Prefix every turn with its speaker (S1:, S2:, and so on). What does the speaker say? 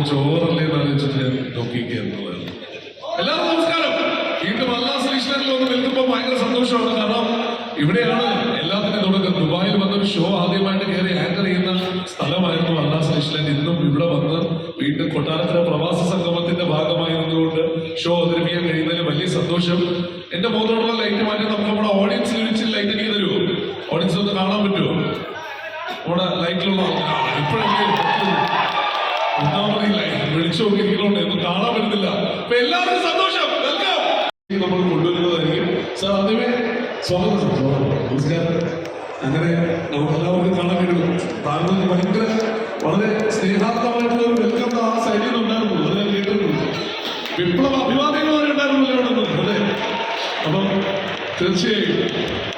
S1: കുറച്ച് ഓവറല്ലേ എന്ന് ആലോചിച്ചിട്ട് ഞാൻ നോക്കിയിരിക്കുകയെന്നുള്ളത്. എല്ലാവർക്കും നമസ്കാരം. വീണ്ടും അല്ലാ സലീഷിനിൽ വന്ന് നിൽക്കുമ്പോൾ ഭയങ്കര സന്തോഷമാണ്. കാരണം ഇവിടെയാണ് എല്ലാത്തിനും തുടക്കം. ദുബായിൽ വന്നൊരു ഷോ ആദ്യമായിട്ട് കയറി ആങ്കർ ചെയ്യുന്ന സ്ഥലമായിരുന്നു അല്ലാ സലീഷിനിൽ. ഇന്നും ഇവിടെ വന്ന് വീണ്ടും കൊട്ടാരക്കര പ്രവാസ സംഗമത്തിന്റെ ഭാഗമായിരുന്നുകൊണ്ട് ഷോ അവതരിപ്പിക്കാൻ കഴിയുന്നതിൽ വലിയ സന്തോഷം. എന്റെ മുഖത്തോടുള്ള ലൈറ്റ് മാറ്റി നമുക്ക് നമ്മുടെ ഓഡിയൻസിൽ വിളിച്ച് ലൈറ്റ് എനിക്ക് തരുമോ? ഓഡിയൻസ് ഒന്ന് കാണാൻ പറ്റുമോ? നമ്മുടെ ലൈറ്റിലുള്ള ഇപ്പോഴല്ലേ വിളിച്ചു നോക്കിയിരിക്കണോണ്ട് ഒന്നും കാണാൻ പറ്റുന്നില്ല. അപ്പൊ എല്ലാവർക്കും സന്തോഷം. നമ്മൾ കൊണ്ടുവരുന്നതായിരിക്കും. സാർ ആദ്യമേ സ്വാഗതം. നമസ്കാരം. അങ്ങനെ നമുക്കെല്ലാവർക്കും കാണാൻ കഴിയും. താങ്കൾ ഭയങ്കര വളരെ സ്നേഹാർത്ഥമായിട്ടുള്ള ഒരു വെൽക്കം ആ സൈഡിൽ നിന്നുണ്ടായിരുന്നു. അത് ഞാൻ കേട്ടിട്ടുണ്ട്. വിപ്ലവ അഭിവാദ്യങ്ങൾ ഉണ്ടായിരുന്നില്ല അവിടെ നിന്ന്. അതെ. അപ്പം തീർച്ചയായും